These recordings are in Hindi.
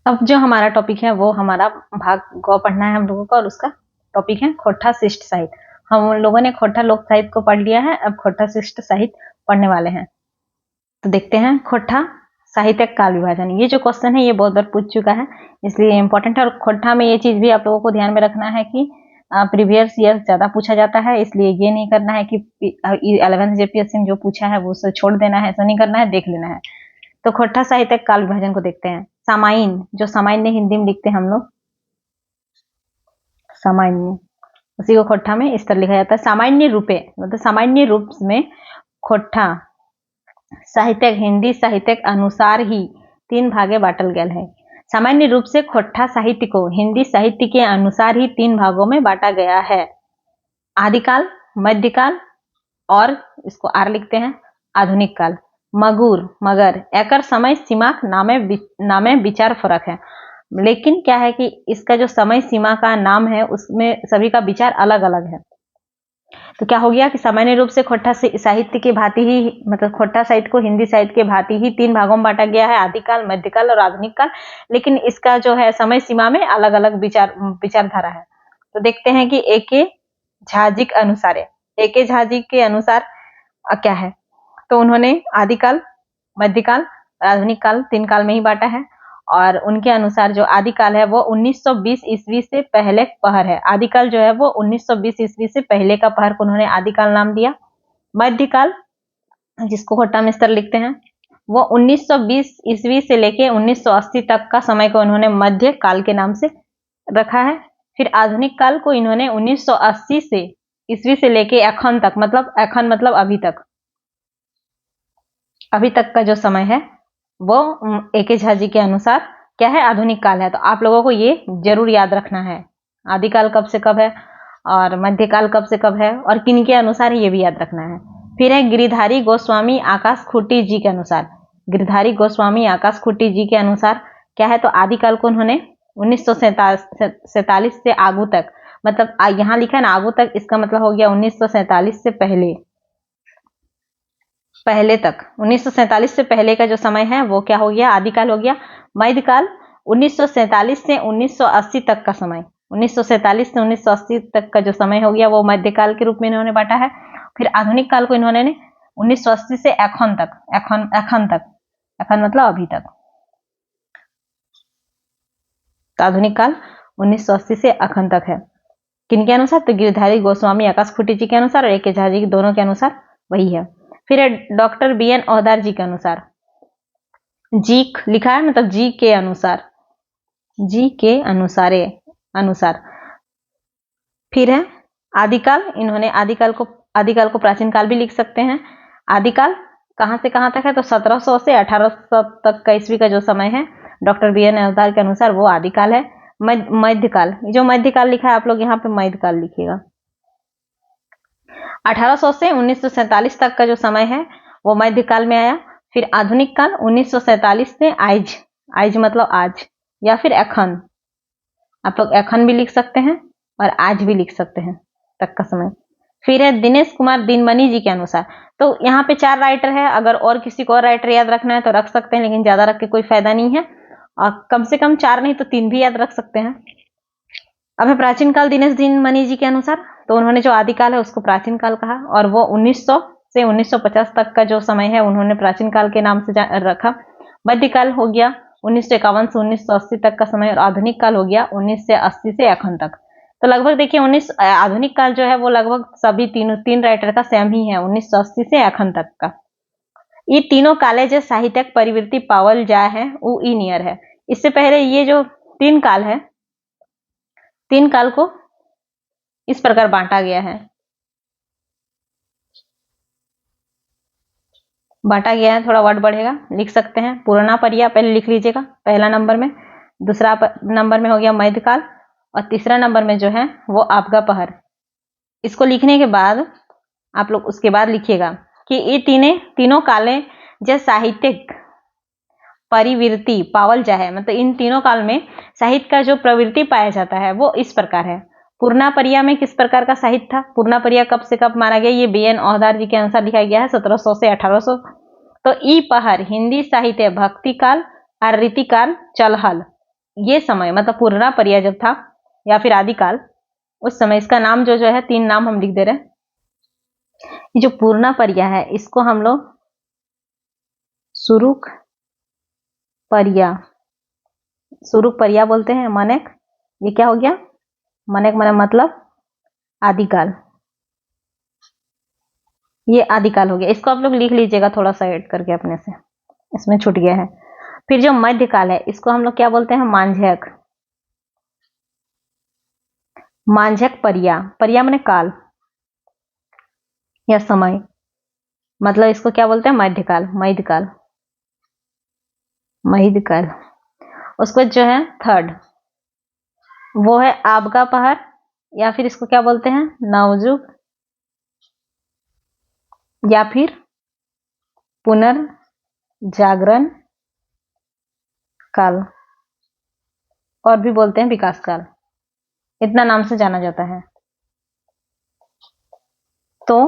अब जो हमारा टॉपिक है वो हमारा भाग ग पढ़ना है हम लोगों को, और उसका टॉपिक है खोट्ठा शिष्ट साहित्य। हम लोगों ने खोट्ठा लोक साहित्य को पढ़ लिया है, अब खोट्ठा शिष्ट साहित्य पढ़ने वाले हैं। तो देखते हैं खोट्ठा साहित्य काल विभाजन। ये जो क्वेश्चन है ये बहुत बार पूछ चुका है, इसलिए इंपॉर्टेंट है। और खोट्ठा में ये चीज भी आप लोगों को ध्यान में रखना है कि प्रीवियस ईयर ज्यादा पूछा जाता है, इसलिए ये नहीं करना है कि 11th जेपीएससी में जो पूछा है वो उसे छोड़ देना है, ऐसा नहीं करना है, देख लेना है। तो खोट्ठा साहित्य काल विभाजन को देखते हैं। सामायिन, जो सामान्य हिंदी में लिखते हैं हम लोग, सामान्य, उसी को खोट्ठा में इस तरह लिखा जाता है। सामान्य रूपे मतलब सामान्य रूप में खोट्ठा साहित्य हिंदी साहित्य अनुसार ही 3 भागे बांटल गया है। सामान्य रूप से खोट्ठा साहित्य को हिंदी साहित्य के अनुसार ही 3 भागों में बांटा गया है। आदिकाल, मध्यकाल और इसको आर लिखते हैं आधुनिक काल। मगर एकर समय सीमा नामे विचार फर्क है। लेकिन क्या है कि इसका जो समय सीमा का नाम है उसमें सभी का विचार अलग अलग है। तो क्या हो गया कि सामान्य रूप से खोट्ठा साहित्य के भांति ही, मतलब खोट्ठा साहित्य को हिंदी साहित्य के भांति ही 3 भागों में बांटा गया है, आदिकाल, मध्यकाल और आधुनिक काल। लेकिन इसका जो है समय सीमा में अलग अलग विचारधारा है। तो देखते हैं कि ए.के. झाजी के अनुसार ए.के. झाजी के अनुसार क्या है। तो उन्होंने आदिकाल, मध्यकाल, आधुनिक काल 3 काल में ही बांटा है। और उनके अनुसार जो आदिकाल है वो 1920 ईस्वी से पहले पहर है। आदिकाल जो है वो 1920 ईस्वी से पहले का पहर को उन्होंने आदिकाल नाम दिया। मध्यकाल, जिसको खोट्ठा में इस तरह लिखते हैं, वो 1920 ईस्वी से लेके 1980 तक का समय को उन्होंने मध्य काल के नाम से रखा है। फिर आधुनिक काल को इन्होंने 1980 से ईस्वी से लेके एखन तक, मतलब एखन मतलब अभी तक का जो समय है वो ए.के. झाजी के अनुसार क्या है, आधुनिक काल है। तो आप लोगों को ये जरूर याद रखना है, आदिकाल कब से कब है और मध्यकाल कब से कब है और किन के अनुसार, ये भी याद रखना है। फिर है गिरिधारी गोस्वामी आकाश खूंटी जी के अनुसार। गिरिधारी गोस्वामी आकाश खूंटी जी के अनुसार क्या है, तो आदिकाल को उन्होंने 1947 से आगू तक, मतलब यहाँ लिखा है ना आगू तक, इसका मतलब हो गया 1947 से पहले तक। 1947 से पहले का जो समय है वो क्या हो गया, आदिकाल हो गया। मध्यकाल 1947 से 1980 तक का समय, 1947 से 1980 तक का जो समय हो गया वो मध्यकाल के रूप में इन्होंने बांटा है। फिर आधुनिक काल को इन्होंने 1980 से एखन तक, एखन मतलब अभी तक। तो आधुनिक काल 1980 से एखन तक है। किनके अनुसार, तो गिरिधारी गोस्वामी आकाश खूंटी जी के अनुसार और ए.के. झाजी दोनों के अनुसार वही है। फिर डॉक्टर बी.एन. ओहदार जी के अनुसार, जी लिखा है मतलब जी के अनुसार, जी के अनुसार। फिर है आदिकाल, इन्होंने आदिकाल को प्राचीन काल भी लिख सकते हैं। आदिकाल कहां से कहां तक है, तो 1700 से 1800 तक का ईस्वी का जो समय है डॉक्टर बी.एन. ओहदार के अनुसार वो आदिकाल है। मध्यकाल, जो मध्यकाल लिखा है आप लोग यहाँ पे मध्यकाल लिखिएगा, 1800 से 1947 तक का जो समय है वो मध्यकाल में आया। फिर आधुनिक काल 1947 से आइज मतलब आज, या फिर एखन, आप लोग एखन भी लिख सकते हैं और आज भी लिख सकते हैं तक का समय। फिर है दिनेश कुमार दिनमणि जी के अनुसार। तो यहाँ पे 4 राइटर है, अगर और किसी को और राइटर याद रखना है तो रख सकते हैं, लेकिन ज्यादा रख के कोई फायदा नहीं है। और कम से कम 4 नहीं तो 3 भी याद रख सकते हैं। अब है प्राचीन काल दिनेश दिनमणि जी के अनुसार, तो उन्होंने जो आदिकाल है उसको प्राचीन काल कहा, और वो 1900 से 1950 तक का जो समय है उन्होंने प्राचीन काल के नाम से रखा। मध्यकाल हो गया 1951 से 1980 तक का समय, और आधुनिक काल हो गया 1980 से एखन तक। तो लगभग देखिए आधुनिक काल जो है वो लगभग सभी तीन राइटर का सेम ही है, 1980 से एखन तक का। ये तीनों काले जो साहित्यक परिवृत्ति पावल जा है वो ई नियर है। इससे पहले ये जो 3 काल है, 3 काल को इस प्रकार बांटा गया है, थोड़ा वर्ड बढ़ेगा, लिख सकते हैं। पुराना परिया पहले लिख लीजिएगा पहला नंबर में, दूसरा नंबर में हो गया मध्यकाल, और तीसरा नंबर में जो है वो आपका पहर। इसको लिखने के बाद आप लोग उसके बाद लिखिएगा कि ये तीनों काले जो साहित्यिक परिवृत्ति पावल जा है, मतलब इन तीनों काल में साहित्य का जो प्रवृत्ति पाया जाता है वो इस प्रकार है। पूर्णा परिया में किस प्रकार का साहित्य था, पूर्णा परिया कब से कब माना गया, ये बी.एन. ओहदार जी के अनुसार लिखा गया है 1700 से 1800। तो ई पहर हिंदी साहित्य भक्ति काल और रीति काल चलहल, ये समय मतलब पूर्णा परिया जब था या फिर आदिकाल, उस समय इसका नाम जो जो है 3 नाम हम लिख दे रहे हैं। ये जो पूर्णा परिया है इसको हम लोग सुरुक परिया, सुरुक परिया बोलते हैं। मनक, ये क्या हो गया? मनक मन मतलब आदिकाल, ये आदिकाल हो गया। इसको आप लोग लिख लीजिएगा थोड़ा सा ऐड करके अपने से, इसमें छूट गया है। फिर जो मध्यकाल है इसको हम लोग क्या बोलते हैं? मांझक, मांझक परिया, परिया माने काल या समय, मतलब इसको क्या बोलते हैं? मध्यकाल, मध्यकाल, मध्यकाल। उसको जो है थर्ड वो है आबका पहर, या फिर इसको क्या बोलते हैं? नवजुग, या फिर पुनर्जागरण काल, और भी बोलते हैं विकास काल। इतना नाम से जाना जाता है। तो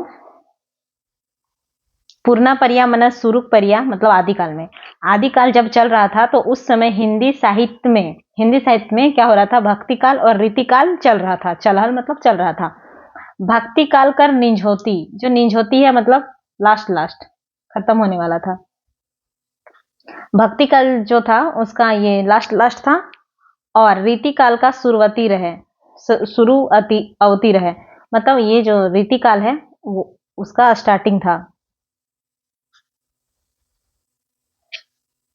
पूर्णा परिया मन सुरुक परिया मतलब आदिकाल में, आदिकाल जब चल रहा था तो उस समय हिंदी साहित्य में क्या हो रहा था? भक्ति काल और रीतिकाल चल रहा था। चलहल मतलब चल रहा था। भक्ति काल कर निंझोती, जो निंझोती है मतलब लास्ट खत्म होने वाला था। भक्ति काल जो था उसका ये लास्ट था, और रीतिकाल का शुरुआती रहे, अवती रहे, मतलब ये जो रीतिकाल है वो उसका स्टार्टिंग था।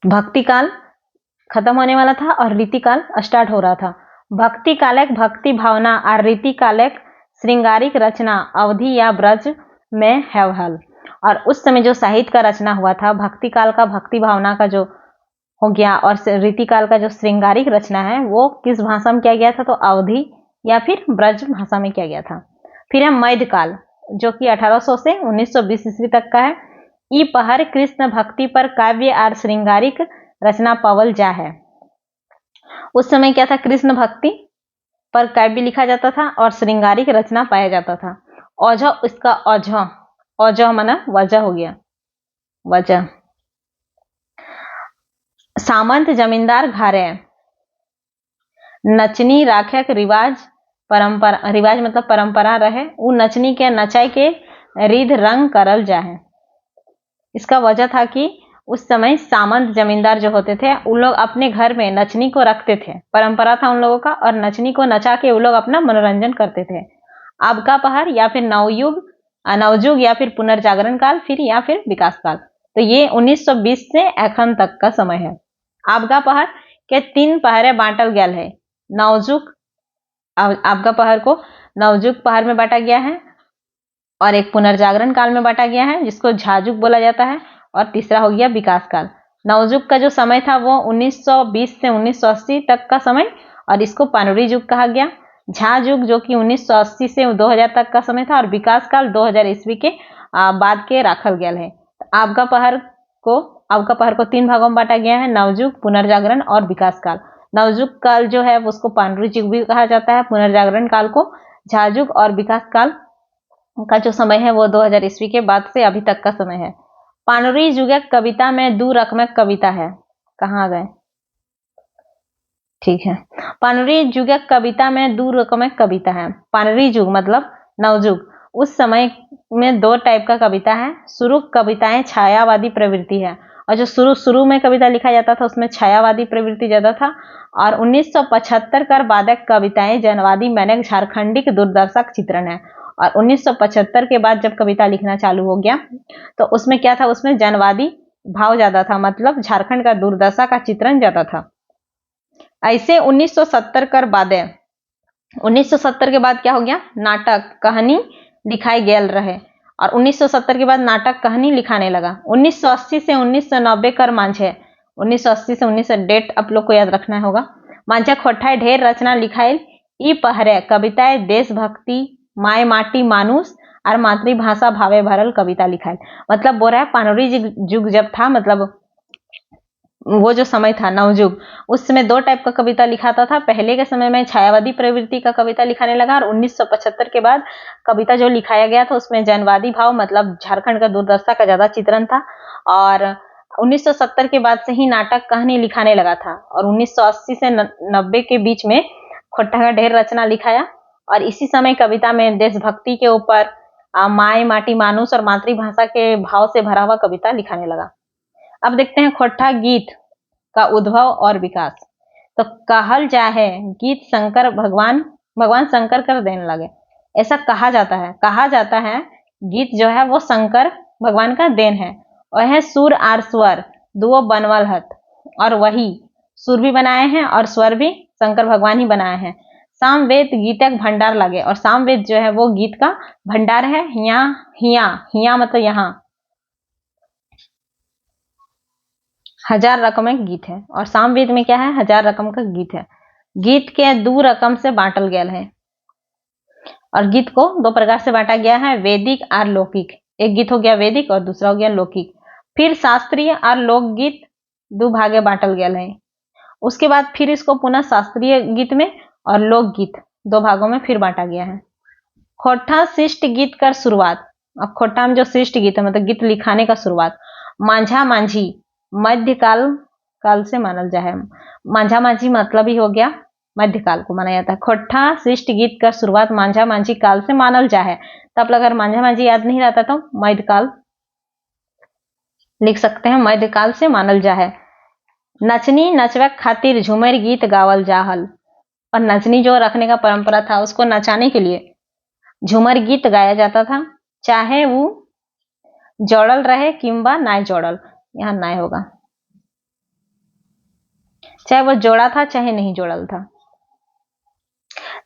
भक्ति काल खत्म होने वाला था और रीतिकाल स्टार्ट हो रहा था। भक्ति काल एक भक्ति भावना और रीतिकाल एक श्रृंगारिक रचना अवधि या ब्रज में हैवहल। और उस समय जो साहित्य का रचना हुआ था, भक्ति काल का भक्ति भावना का जो हो गया, और रीतिकाल का जो श्रृंगारिक रचना है वो किस भाषा में किया गया था? तो अवधि या फिर ब्रज भाषा में किया गया था। फिर है मध्यकाल, जो कि 1800 से 1920 ईस्वी तक का है। ई पहर कृष्ण भक्ति पर काव्य और श्रृंगारिक रचना पावल जा है। उस समय क्या था? कृष्ण भक्ति पर काव्य लिखा जाता था और श्रृंगारिक रचना पाया जाता था। औजह, इसका औजह माना वजह हो गया, वजह। सामंत जमींदार घरे नचनी राखक रिवाज, परंपरा, रिवाज मतलब परंपरा रहे, वो नचनी के नचाई के रिध रंग करल जाए। इसका वजह था कि उस समय सामंत जमींदार जो होते थे उन लोग अपने घर में नचनी को रखते थे, परंपरा था उन लोगों का, और नचनी को नचा के वो लोग अपना मनोरंजन करते थे। आबका पहर या फिर नवजुग या फिर पुनर्जागरण काल, फिर या फिर विकास काल। तो ये 1920 से एखन तक का समय है। आबका पहर के 3 पहरे बांटल गया है। नवजुग, आबका पहर को नवजुग पहर में बांटा गया है, और एक पुनर्जागरण काल में बांटा गया है जिसको झाजुग बोला जाता है, और तीसरा हो गया विकास काल। नवजुग का जो समय था वो 1920 से 1980 तक का समय, और इसको पानुरी युग कहा गया। झाजुग जो कि 1980 से 2000 तक का समय था, और विकास काल 2000 ईस्वी के बाद के राखल गया है। आबका पहर को 3 भागों में बांटा गया है, नवजुग, पुनर्जागरण और विकास काल। नवजुग काल जो है उसको पानुरी युग भी कहा जाता है, पुनर्जागरण काल को झाजुग, और विकास काल का जो समय है वो 2000 ईस्वी के बाद से अभी तक का समय है। पानुरी युगक कविता में 2 रकमक कविता है। कहाँ गए? ठीक है, पानुरी युगक कविता में 2 रकमक कविता है। पानुरी युग मतलब नवजुग, उस समय में 2 टाइप का कविता है। शुरू कविताएं छायावादी प्रवृत्ति है, और जो शुरू में कविता लिखा जाता था उसमें छायावादी प्रवृत्ति ज्यादा था। और 1975 कर बादक कविताएं जनवादी मैंने झारखंडी के दुर्दशा चित्रण है। और 1975 के बाद जब कविता लिखना चालू हो गया तो उसमें क्या था? उसमें जनवादी भाव ज्यादा था, मतलब झारखंड का दुर्दशा का चित्रण ज्यादा था। ऐसे 1970 कर बाद 1970 के बाद क्या हो गया? नाटक कहानी लिखाई गेल रहे, और 1970 के बाद नाटक कहानी लिखाने लगा। 1980 से 1990 कर मांझे, 1980 से 1900 डेट आप लोग को याद रखना होगा। मांझा खोठाए ढेर रचना लिखाई ई पहरे कविताएं देशभक्ति, माय माटी मानुस और मातृभाषा भावे भरल कविता लिखाई। मतलब बोल रहा है पानुरी युग जब था, मतलब वो जो समय था नवजुग, उस समय 2 टाइप का कविता लिखाता था। पहले के समय में छायावादी प्रवृत्ति का कविता लिखाने लगा, और 1975 के बाद कविता जो लिखाया गया था उसमें जनवादी भाव मतलब झारखंड का दुर्दशा का ज्यादा चित्रण था। और 1970 के बाद से ही नाटक कहानी लिखाने लगा था और 1980 से 90 के बीच में खोट्टा का ढेर रचना लिखाया और इसी समय कविता में देशभक्ति के ऊपर माई माटी मानुस और मातृभाषा के भाव से भरा हुआ कविता लिखाने लगा। अब देखते हैं खोट्टा गीत का उद्भव और विकास। तो कहल जाए गीत शंकर भगवान शंकर कर देने लगे, ऐसा कहा जाता है गीत जो है वो शंकर भगवान का देन है। वह सुर और स्वर दुओ बनवल हत और वही सुर भी बनाए हैं और स्वर भी शंकर भगवान ही बनाए हैं। सामवेद गीतक भंडार लगे और सामवेद जो है वो गीत का भंडार है। हिया मतलब यहाँ हजार रकम का गीत है और सामवेद में क्या है, 1000 रकम का गीत है। गीत के 2 रकम से बांटल गया है और गीत को 2 प्रकार से बांटा गया है, वैदिक और लौकिक। एक गीत हो गया वैदिक और दूसरा हो गया लौकिक। फिर शास्त्रीय और लोकगीत 2 भागे बांटल गया है। उसके बाद फिर इसको पुनः शास्त्रीय गीत में और लोकगीत 2 भागों में फिर बांटा गया है। खोट्टा शिष्ट गीत का शुरुआत। अब खोट्टा में जो शिष्ट गीत है मतलब गीत लिखाने का शुरुआत मांझा मांझी मध्यकाल से मानल जाए। मांझा मांझी मतलब ही हो गया मध्यकाल को माना जाता है। खोट्टा शिष्ट गीत का शुरुआत मांझा मांझी काल से मानल जाए। तब अगर मांझा मांझी याद नहीं रहता तो मध्यकाल लिख सकते हैं, मध्यकाल से मानल जाए। नचनी नचवे खातिर झूमर गीत गावल जाहल और नचनी जो रखने का परंपरा था उसको नचाने के लिए झूमर गीत गाया जाता था, चाहे वो जोड़ल रहे किंबा ना जोड़ल, यहाँ ना होगा, चाहे वो जोड़ा था चाहे नहीं जोड़ल था।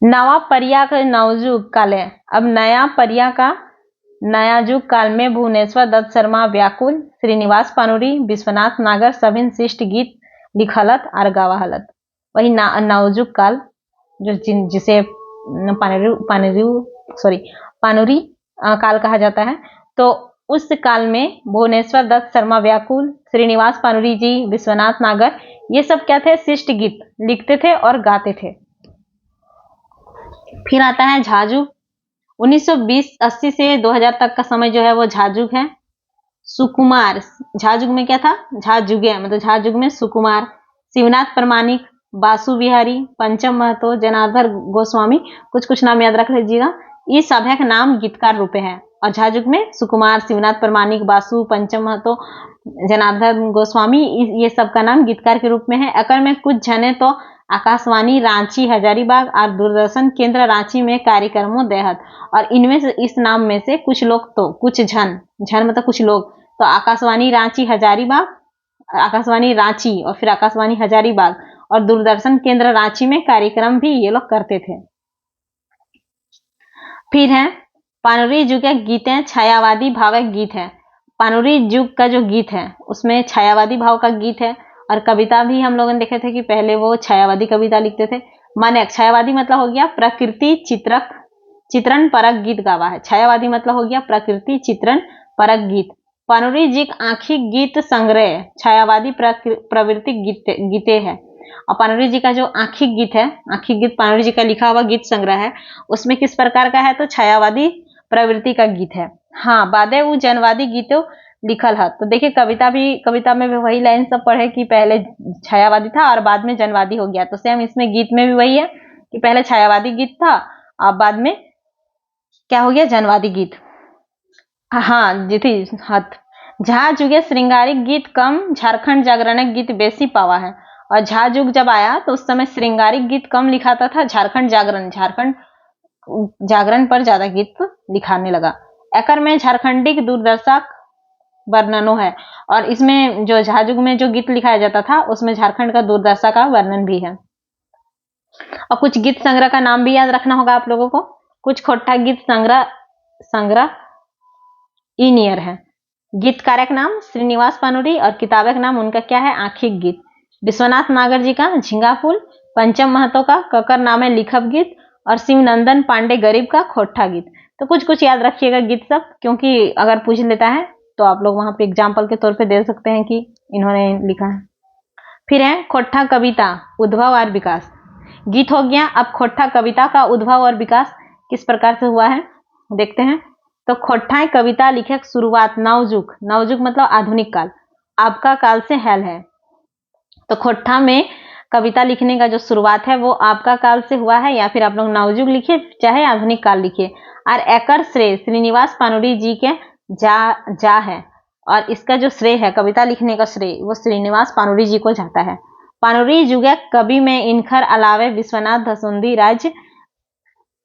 नवा परिया का नवजुग काले। अब नया परिया का नया जुग काल में भुवनेश्वर दत्त शर्मा व्याकुल श्रीनिवास पानुरी विश्वनाथ नागर सभिन शिष्ट गीत लिखलत और गावाहलत। वही नवजुग काल जो जिसे पानुरी काल कहा जाता है। तो उस काल में भुवनेश्वर दत्त शर्मा व्याकुल श्रीनिवास पानुरी जी विश्वनाथ नागर ये सब क्या थे, शिष्ट गीत लिखते थे और गाते थे। फिर आता है झाजुग। 1920-80 से 2000 तक का समय जो है वो झाजुग है। सुकुमार झाजुग में क्या था, झाजुगे मतलब झाजुग में सुकुमार शिवनाथ प्रमाणिक बासु बिहारी पंचम महतो जनार्दन गोस्वामी कुछ नाम याद रख लीजिएगा। ये सभा के नाम गीतकार रूपे हैं और झाजुग में सुकुमार शिवनाथ प्रमाणिक बासु पंचम महतो जनार्दन गोस्वामी ये सब का नाम गीतकार के रूप में है। अकर में कुछ जने तो आकाशवाणी रांची हजारीबाग और दूरदर्शन केंद्र रांची में कार्यक्रमों देहत और इनमें से इस नाम में से कुछ लोग तो कुछ झन मतलब कुछ लोग तो आकाशवाणी रांची हजारीबाग, आकाशवाणी रांची और फिर आकाशवाणी हजारीबाग और दूरदर्शन केंद्र रांची में कार्यक्रम भी ये लोग करते थे। फिर है पानुरी युग के गीतें छायावादी भावक गीत है। पानुरी युग का जो गीत है उसमें छायावादी भाव का गीत है और कविता भी हम लोगों ने देखे थे कि पहले वो छायावादी कविता लिखते थे। माने छायावादी मतलब हो गया प्रकृति चित्रण परक गीत गावा है। छायावादी मतलब हो गया प्रकृति चित्रण परक गीत। पानुरी जी आंखिक गीत संग्रह छायावादी प्रवृत्ति गीते है और पानुरी जी का जो आंखिक गीत है, आंखिक गीत पानुरी जी का लिखा हुआ गीत संग्रह है, उसमें किस प्रकार का है तो छायावादी प्रवृत्ति का गीत है। हाँ, बादे वो जनवादी गीतों लिखल है। तो देखिए कविता में भी वही लाइन सब पढ़े कि पहले छायावादी था और बाद में जनवादी हो गया। तो सेम इसमें गीत में भी वही है कि पहले छायावादी गीत था और बाद में क्या हो गया, जनवादी गीत। हाँ जी थी हथ झा जुगे श्रृंगारिक गीत कम झारखंड जागरण गीत बेसी पावा है और झा युग जब आया तो उस समय श्रृंगारिक गीत कम लिखाता था, झारखंड जागरण पर ज्यादा गीत लिखाने लगा। एकर में झारखंडी दूरदर्शक वर्णनों है और इसमें जो झा युग में जो गीत लिखाया जाता था उसमें झारखंड का दूरदर्शा का वर्णन भी है। और कुछ गीत संग्रह का नाम भी याद रखना होगा आप लोगों को। कुछ खोट्टा गीत संग्रह इनियर है। गीतकार का नाम श्रीनिवास पानुरी और किताब का नाम उनका क्या है, आंखिक गीत। विश्वनाथ नागर जी का झिंगा फूल, पंचम महतो का ककर नामे लिखब गीत और शिवनंदन पांडे गरीब का खोट्टा गीत। तो कुछ याद रखिएगा गीत सब, क्योंकि अगर पूछ लेता है तो आप लोग वहां पे एग्जाम्पल के तौर पे दे सकते हैं कि इन्होंने लिखा है। फिर है खोट्टा कविता उद्भव और विकास। गीत हो गया, अब खोट्टा कविता का उद्भव और विकास किस प्रकार से हुआ है देखते हैं। तो खोट्टा कविता लिखे शुरुआत नवजुग मतलब आधुनिक काल आपका काल से हेल है। तो खोट्ठा में कविता लिखने का जो शुरुआत है वो आपका काल से हुआ है, या फिर आप लोग नवजुग लिखिए चाहे आधुनिक काल लिखिए। और एकर श्रेय श्रीनिवास पानुरी जी के जा है, और इसका जो श्रेय है कविता लिखने का श्रेय वो श्रीनिवास पानुरी जी को जाता है। पानुरी जुगे कवि में इनखर अलावे विश्वनाथ दसुंदी राज,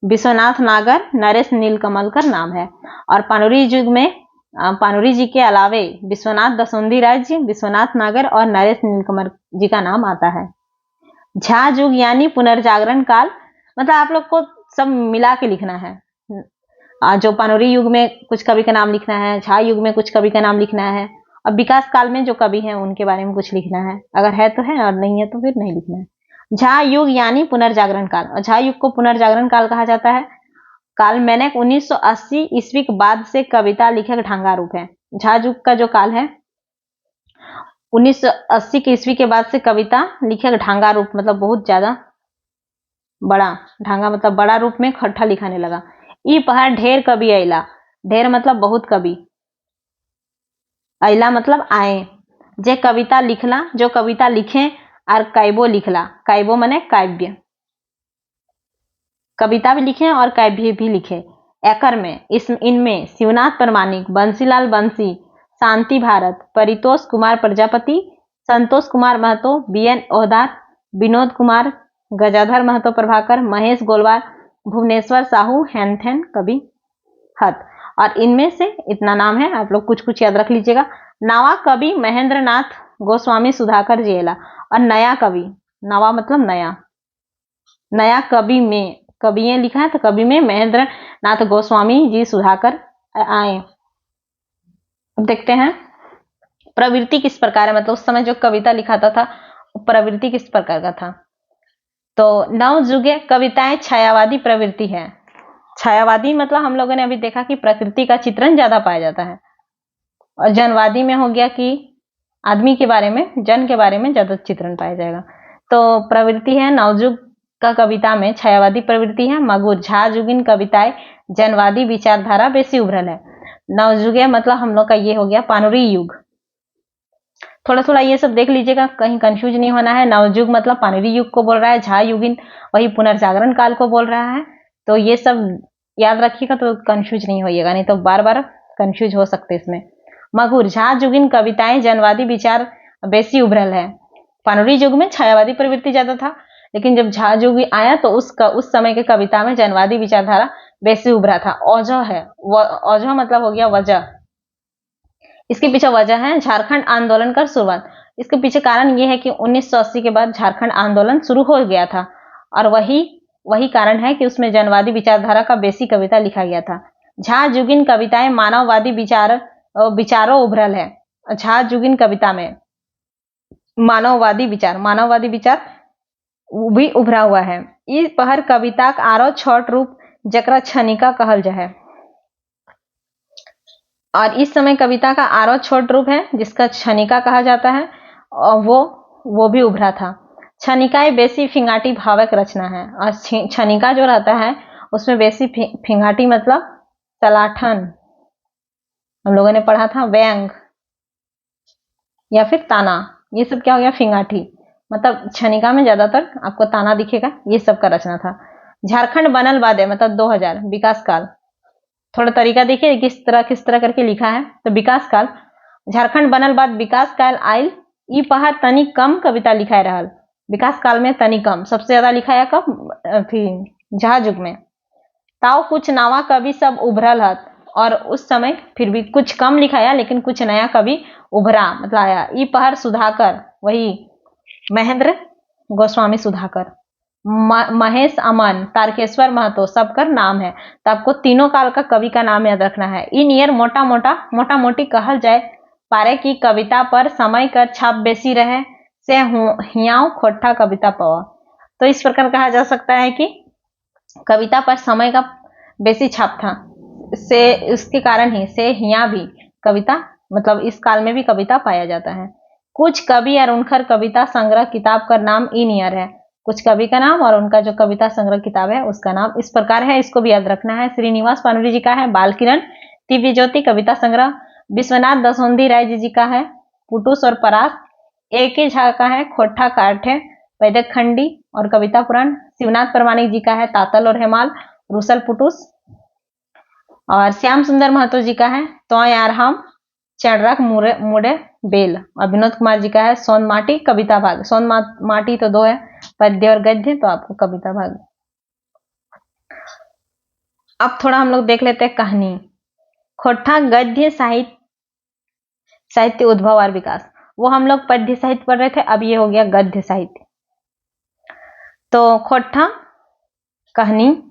विश्वनाथ नागर, नरेश नीलकमलकर नाम है। और पानुरी युग में पानुरी जी के अलावे विश्वनाथ दसुंदी राज्य, विश्वनाथ नागर और नरेश नीलकमल जी का नाम आता है। झा युग यानी पुनर्जागरण काल, मतलब आप लोग को सब मिला के लिखना है। जो पानुरी युग में कुछ कवि का नाम लिखना है, झा युग में कुछ कवि का नाम लिखना है, और विकास काल में जो कवि हैं उनके बारे में कुछ लिखना है। अगर है तो है और नहीं है तो फिर नहीं लिखना है। झा युग यानी पुनर्जागरण काल, और झा युग को पुनर्जागरण काल कहा जाता है। काल मैंने 1980 ईस्वी के बाद से कविता लिखे का ढांगा रूप है। झा युग का जो काल है 1980 के ईस्वी के बाद से कविता लिखे का ढांगा रूप, मतलब बहुत ज्यादा बड़ा, ढांगा मतलब बड़ा रूप में खट्ठा लिखाने लगा। ई पहाड़ ढेर कवि अला, ढेर मतलब बहुत कवि, अला मतलब आए। जे कविता लिखला, जो कविता लिखे, और काव्यो लिखला, काव्यो मने काव्य, कविता भी लिखे और काव्य भी लिखे। एकर में इनमें शिवनाथ परमाणिक, बंसीलाल बंसी, शांति भारत, परितोष कुमार प्रजापति, संतोष कुमार महतो, बीएन ओहदार, विनोद कुमार, गजाधर महतो प्रभाकर, महेश गोलवार, भुवनेश्वर साहू, हैंथन कवि हत। और इनमें से इतना नाम है, आप लोग कुछ कुछ याद रख लीजिएगा। नवा कवि महेंद्र नाथ गोस्वामी सुधाकर जेला, और नया कवि, नवा मतलब नया, नया कवि में कविये लिखा है तो कवि में महेंद्र नाथ गोस्वामी जी सुधाकर आए। देखते हैं प्रवृत्ति किस प्रकार है, मतलब उस समय जो कविता लिखाता था प्रवृत्ति किस प्रकार का था। तो नवजुगे कविताएं छायावादी प्रवृत्ति है। छायावादी मतलब हम लोगों ने अभी देखा कि प्रकृति का चित्रण ज्यादा पाया जाता है, और जनवादी में हो गया कि आदमी के बारे में, जन के बारे में ज्यादा चित्रण पाया जाएगा। तो प्रवृत्ति है नवजुग का कविता में छायावादी प्रवृत्ति है। मगुर झा जुगिन कविताएं जनवादी विचारधारा बेसी उभरल है। नवजुगे मतलब हम लोग का ये हो गया पानुरी युग। थोड़ा थोड़ा ये सब देख लीजिएगा, कहीं कंफ्यूज नहीं होना है। नवजुग मतलब पानुरी युग को बोल रहा है, झा युगिन वही पुनर्जागरण काल को बोल रहा है। तो ये सब याद रखिएगा तो कंफ्यूज नहीं होइएगा, नहीं तो बार बार कंफ्यूज हो सकते इसमें। मगुर झा जुगिन कविताएं जनवादी विचार बेसी उभरल है। पानुरी युग में छायावादी प्रवृत्ति ज्यादा था, लेकिन जब झा युग आया तो उस समय के कविता में जनवादी विचारधारा बेसी उभरा था। औजह है, औजह मतलब हो गया वजह। इसके पीछे वजह है झारखंड आंदोलन का शुरुआत। इसके पीछे कारण यह है कि 1980 के बाद झारखंड आंदोलन शुरू हो गया था, और वही कारण है कि उसमें जनवादी विचारधारा का बेसी कविता लिखा गया था। झा जुगिन कविताएं मानववादी विचारों उभरल है। झा जुगिन कविता में मानववादी विचार भी उभरा हुआ है। इस पहर कविता का आरो छोट रूप जकरा छनिका कहल जाए, और इस समय कविता का आरो छोट रूप है जिसका छनिका कहा जाता है, और वो भी उभरा था। छनिकाएं बेसी फिंगाटी भावक रचना है, और छनिका जो रहता है उसमें बेसी फिंगाटी मतलब तलाठन, हम लोगों ने पढ़ा था व्यंग या फिर ताना, ये सब क्या हो गया फिंगाटी, मतलब छनिका में ज्यादातर आपको ताना दिखेगा, ये सब का रचना था। झारखंड बनल बादे मतलब 2000 विकास काल। थोड़ा तरीका देखिए किस तरह करके लिखा है। तो विकास काल, झारखंड बनल बाद विकास काल आयल, ई पहाड़ तनी कम कविता लिखाए रहल। विकास काल में तनी कम, सबसे ज्यादा लिखाया कब झा युग में। ताऊ कुछ नवा कवि सब उभरल हत, और उस समय फिर भी कुछ कम लिखाया लेकिन कुछ नया कवि उभरा मतलब आया। ई पहाड़ सुधाकर, वही महेंद्र गोस्वामी सुधाकर, महेश अमन, तारकेश्वर महतो सबकर नाम है। तो आपको तीनों काल का कवि का नाम याद रखना है। इन ईयर मोटा मोटी कहल जाए पारे की कविता पर समय कर छाप बेसी रहे से हियाव खोट्ठा कविता पवा। तो इस प्रकार कहा जा सकता है कि कविता पर समय का बेसी छाप था, से उसके कारण ही से हिया भी कविता मतलब इस काल में भी कविता पाया जाता है। कुछ कवि और उनकर कविता संग्रह किताब का नाम इन ईयर है। कुछ कवि का नाम और उनका जो कविता संग्रह किताब है उसका नाम इस प्रकार है, इसको भी याद रखना है। श्रीनिवास पानुरी जी का है बाल किरण, दिव्य ज्योति कविता संग्रह। विश्वनाथ दसोंदी राय जी का है पुटुस और परास एक ही झा का है, खोट्ठा काठे वैदिक खंडी और कविता पुराण। शिवनाथ प्रामाणिक जी का है तातल और हेमाल, रूसल पुटुस। और श्याम सुंदर महतो जी का है तो यार हम चढ़रक मुड़े बेल। और विनोद कुमार जी का है सोन माटी कविता भाग। सोन माटी तो 2 है, पद्य और गद्य, तो आपको कविता भाग। अब थोड़ा हम लोग देख लेते हैं कहानी। खोट्ठा गद्य साहित्य उद्भव और विकास। वो हम लोग पद्य साहित्य पढ़ रहे थे, अब ये हो गया गद्य साहित्य। तो खोट्ठा कहानी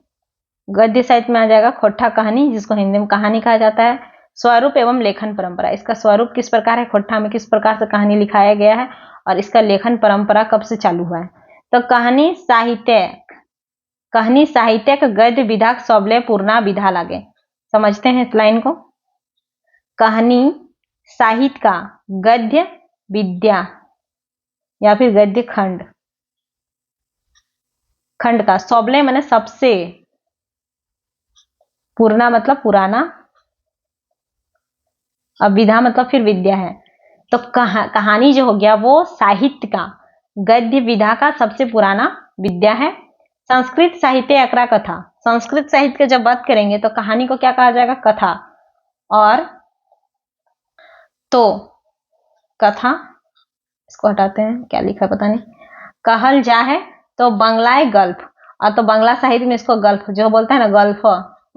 गद्य साहित्य में आ जाएगा। खोट्ठा कहानी, जिसको हिंदी में कहानी कहा जाता है। स्वरूप एवं लेखन परंपरा, इसका स्वरूप किस प्रकार है, खोट्ठा में किस प्रकार से कहानी लिखाया गया है और इसका लेखन परंपरा कब से चालू हुआ है। तो कहानी साहित्यक गद्य विधा सबले पूर्णा विधा लागे। समझते हैं इस लाइन को। कहानी साहित्य का गद्य विद्या या फिर गद्य खंड का, सबले माने सबसे, पूर्णा मतलब पुराना, अब विधा मतलब फिर विद्या है। तो कहानी जो हो गया वो साहित्य का गद्य विधा का सबसे पुराना विद्या है। संस्कृत साहित्य अकरा कथा, संस्कृत साहित्य की जब बात करेंगे तो कहानी को क्या कहा जाएगा, कथा। और तो कथा, इसको हटाते हैं, क्या लिखा पता नहीं, कहल जा है तो बंगलाय गल्फ। और तो बंगला साहित्य में इसको गल्फ जो बोलता है ना, गल्फ,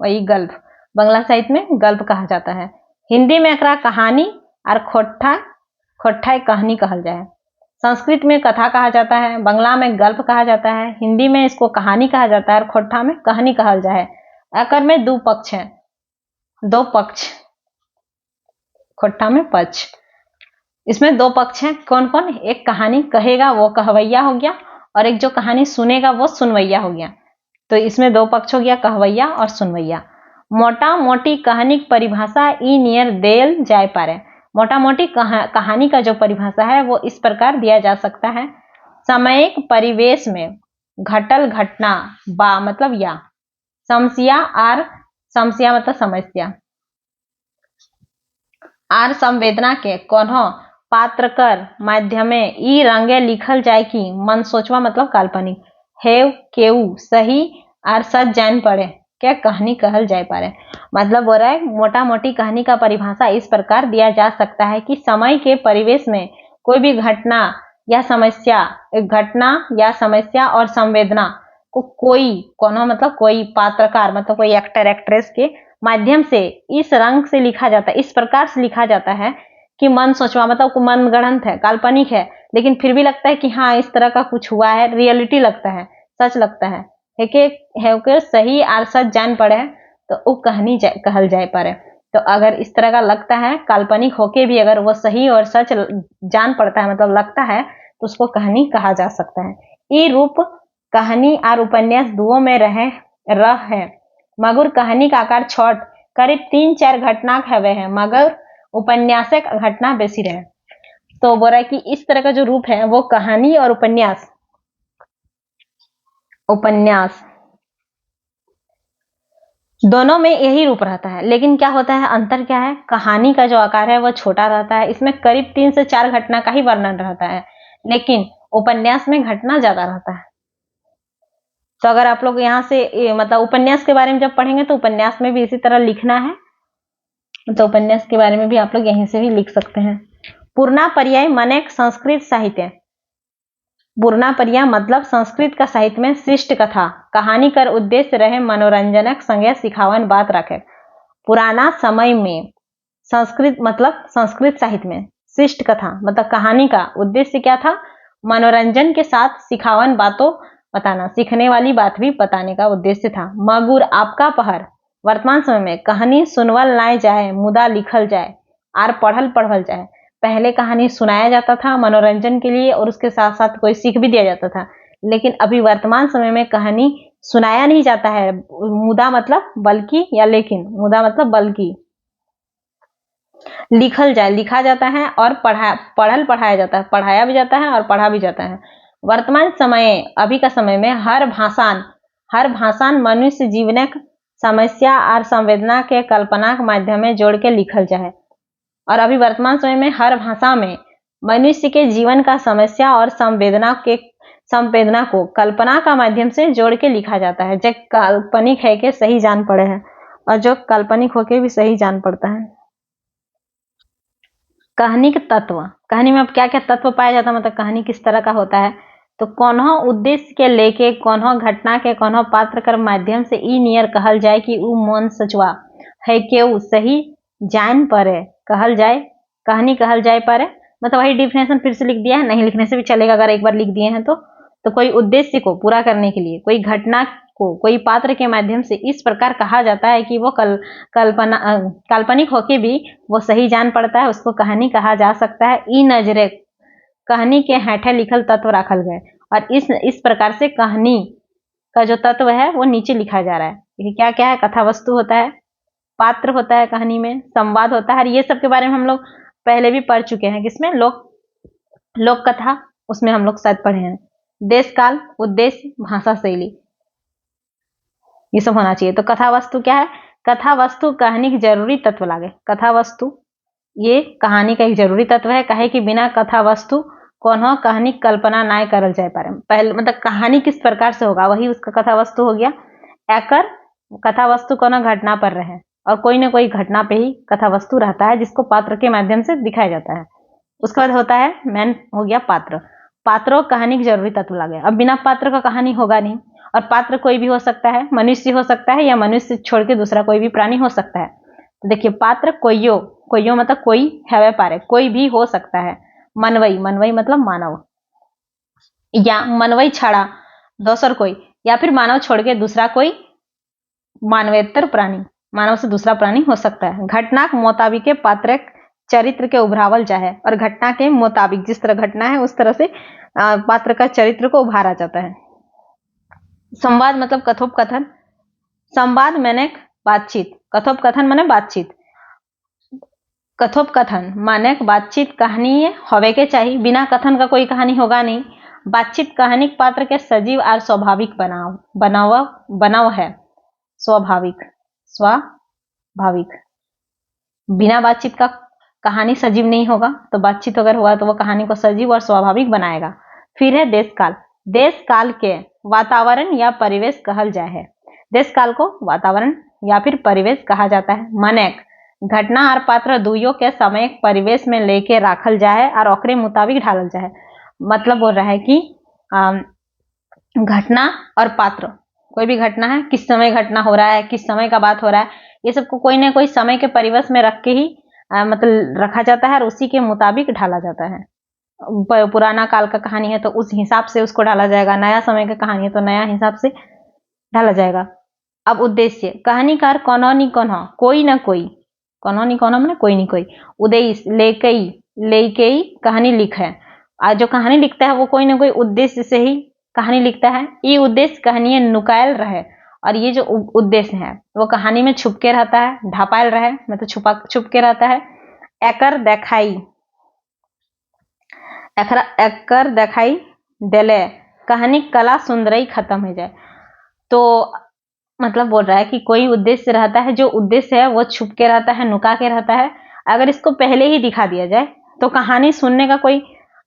वही गल्फ बंगला साहित्य में गल्फ कहा जाता है। हिंदी में एकरा कहानी और खोट्ठा कहानी कहल जाए। संस्कृत में कथा कहा जाता है, बंगला में गल्प कहा जाता है, हिंदी में इसको कहानी कहा जाता है और खोट्ठा में कहानी कहल जाए। आकर में 2 पक्ष हैं, 2 पक्ष, खोट्ठा में पक्ष, इसमें 2 पक्ष हैं। कौन कौन, एक कहानी कहेगा वो कहवैया हो गया और एक जो कहानी सुनेगा वो सुनवैया हो गया। तो इसमें 2 पक्ष हो गया, कहवैया और सुनवैया। मोटा मोटी कहानी की परिभाषा ई नियर देल जाए पारे। मोटा मोटी कहानी का जो परिभाषा है वो इस प्रकार दिया जा सकता है। सामयिक परिवेश में घटल घटना बा मतलब या समस्या मतलब समस्या आर संवेदना के कोनो पात्र कर माध्यमे ई रंगे लिखल जाए कि मन सोचवा मतलब काल्पनिक हेव केऊ सही और सच जान पड़े क्या कहानी कहल जाए पारे। मतलब बोल रहा है मोटा मोटी कहानी का परिभाषा इस प्रकार दिया जा सकता है कि समय के परिवेश में कोई भी घटना या समस्या और संवेदना को कोनो मतलब कोई पात्रकार मतलब कोई एक्टर एक्ट्रेस के माध्यम से इस रंग से लिखा जाता है, इस प्रकार से लिखा जाता है कि मन सोचवा मतलब मन गढ़ंत है, काल्पनिक है, लेकिन फिर भी लगता है कि हाँ इस तरह का कुछ हुआ है, रियलिटी लगता है, सच लगता है कि सही और सच जान पड़े तो वो कहानी कहल जाए पारे। तो अगर इस तरह का लगता है, काल्पनिक होके भी अगर वो सही और सच जान पड़ता है मतलब लगता है, तो उसको कहानी कहा जा सकता है। ये रूप कहानी और उपन्यास दुओं में रह है, मगर कहानी का आकार छोट करीब 3-4 घटना हवे है, मगर उपन्यासक घटना बेसी रहे। तो बोल रहा है कि इस तरह का जो रूप है वो कहानी और उपन्यास दोनों में यही रूप रहता है। लेकिन क्या होता है, अंतर क्या है, कहानी का जो आकार है वो छोटा रहता है, इसमें करीब 3 से 4 घटना का ही वर्णन रहता है, लेकिन उपन्यास में घटना ज्यादा रहता है। तो अगर आप लोग यहाँ से मतलब उपन्यास के बारे में जब पढ़ेंगे तो उपन्यास में भी इसी तरह लिखना है, तो उपन्यास के बारे में भी आप लोग यहीं से भी लिख सकते हैं। पूर्णा पर्याय माने संस्कृत साहित्य, पूर्णा पर्याय मतलब संस्कृत का साहित्य में शिष्ट कथा कहानी कर उद्देश्य रहे मनोरंजनक संगे सिखावन बात रखे। पुराना समय में संस्कृत साहित्य में शिष्ट कथा मतलब कहानी का उद्देश्य क्या था, मनोरंजन के साथ सिखावन बातों बताना, सीखने वाली बात भी बताने का उद्देश्य था। मगर आपका पहर वर्तमान समय में कहानी सुनवल लाए जाए, मुदा लिखल जाए और पढ़ल जाए। पहले कहानी सुनाया जाता था मनोरंजन के लिए और उसके साथ साथ कोई सीख भी दिया जाता था, लेकिन अभी वर्तमान समय में कहानी सुनाया नहीं जाता है, मुदा मतलब बल्कि या लेकिन, मुदा मतलब बल्कि लिखा जाता है और पढ़ाया जाता है, पढ़ाया भी जाता है और पढ़ा भी जाता है। वर्तमान समय अभी का समय में हर भाषान मनुष्य जीवन समस्या और संवेदना के कल्पना के माध्यम में जोड़ के लिखल जाए। और अभी वर्तमान समय में हर भाषा में मनुष्य के जीवन का समस्या और संवेदना को कल्पना का माध्यम से जोड़ के लिखा जाता है। जो काल्पनिक है के सही जान पड़े हैं और जो काल्पनिक होके भी सही जान पड़ता है। कहानी के तत्व, कहानी में अब क्या क्या तत्व पाया जाता है, मतलब कहानी किस तरह का होता है। तो कौनहो उद्देश्य के लेके, कौनहो घटना के, कौनहो पात्र कर माध्यम से ई नियर कहल जाए कि ऊ मन सचवा है के ऊ सही जान पड़े कहल जाए, कहानी कहल जाए पारे। मतलब वही डिफिनेशन फिर से लिख दिया है, नहीं लिखने से भी चलेगा अगर एक बार लिख दिए हैं तो कोई उद्देश्य को पूरा करने के लिए, कोई घटना को कोई पात्र के माध्यम से इस प्रकार कहा जाता है कि वो काल्पनिक होके भी वो सही जान पड़ता है, उसको कहानी कहा जा सकता है। ई नजरे कहानी के हेठे लिखल तत्व रखल गए और इस प्रकार से कहानी का जो तत्व है वो नीचे लिखा जा रहा है। ये क्या क्या है, कथा वस्तु होता है, पात्र होता है कहानी में, संवाद होता है। ये सब के बारे में हम लोग पहले भी पढ़ चुके हैं, किसमें, लोक कथा, उसमें हम लोग शायद पढ़े हैं। देश काल, उद्देश्य, भाषा शैली, ये सब होना चाहिए। तो कथा वस्तु क्या है, कथा वस्तु कहानी की जरूरी तत्व लागे। कथा वस्तु ये कहानी का एक जरूरी तत्व है, कहे कि बिना कथा वस्तु कौन कहानी कल्पना ना करल जाए पारे। पहले मतलब कहानी किस प्रकार से होगा वही उसका कथा वस्तु हो गया। एकर कथा वस्तु कोनो घटना पर रहे और कोई ना कोई घटना पे ही कथा वस्तु रहता है जिसको पात्र के माध्यम से दिखाया जाता है। उसके बाद होता है मेन हो गया पात्र। पात्रों कहानी की जरूरी तत्व लगे। अब बिना पात्र का कहानी होगा नहीं, और पात्र कोई भी हो सकता है, मनुष्य हो सकता है या मनुष्य छोड़ के दूसरा कोई भी प्राणी हो सकता है। तो देखिए पात्र कोइयो मतलब कोई है पारे, कोई भी हो सकता है। मनवई मतलब मानव, या मनवई छाड़ा दोसर कोई, या फिर मानव छोड़ के दूसरा कोई मानवेतर प्राणी, मानव से दूसरा प्राणी हो सकता है। घटना के मुताबिक पात्र चरित्र के उभरावल जाए, और घटना के मुताबिक जिस तरह घटना है उस तरह से पात्र का चरित्र को उभारा जाता है। संवाद मतलब कथोपकथन। संवाद माने बातचीत, कथोपकथन माने बातचीत। कथोपकथन माने बातचीत कहानी होवे के चाहिए, बिना कथन का कोई कहानी होगा नहीं। बातचीत कहानी पात्र के सजीव और स्वाभाविक बनाव है। स्वाभाविक, बिना बातचीत का कहानी सजीव नहीं होगा, तो बातचीत अगर हुआ तो वो कहानी को सजीव और स्वाभाविक बनाएगा। फिर है देश काल। देश काल के वातावरण या परिवेश कहल जाए है। देश काल को वातावरण या फिर परिवेश कहा जाता है। माने घटना और पात्र दुइयों के समय परिवेश में लेके राखल जाए और ओकरे मुताबिक ढालल जाए। मतलब बोल रहा है कि घटना और पात्र, कोई भी घटना है, किस समय घटना हो रहा है, किस समय का बात हो रहा है, ये सबको कोई ना कोई समय के परिवेश में रख के ही मतलब रखा जाता है और उसी के मुताबिक ढाला जाता है। पुराना काल का कहानी है तो उस हिसाब से उसको ढाला जाएगा, नया समय का कहानी है तो नया हिसाब से ढाला जाएगा। अब उद्देश्य, कहानीकार कोई ना कोई, मैंने कोई नहीं कोई, उद्देश्य लेके कहानी लिखे। और जो कहानी लिखता है वो कोई ना कोई उद्देश्य से ही कहानी लिखता है। ये उद्देश्य कहानी नुकायल रहे, और ये जो उद्देश्य है वो कहानी में छुप के रहता है, ढापायल रहे मतलब छुप के रहता है। एकर देखाई देले कहानी कला सुंदरई खत्म हो जाए। तो मतलब बोल रहा है कि कोई उद्देश्य रहता है, जो उद्देश्य है वो छुप के रहता है, नुका के रहता है। अगर इसको पहले ही दिखा दिया जाए तो कहानी सुनने का कोई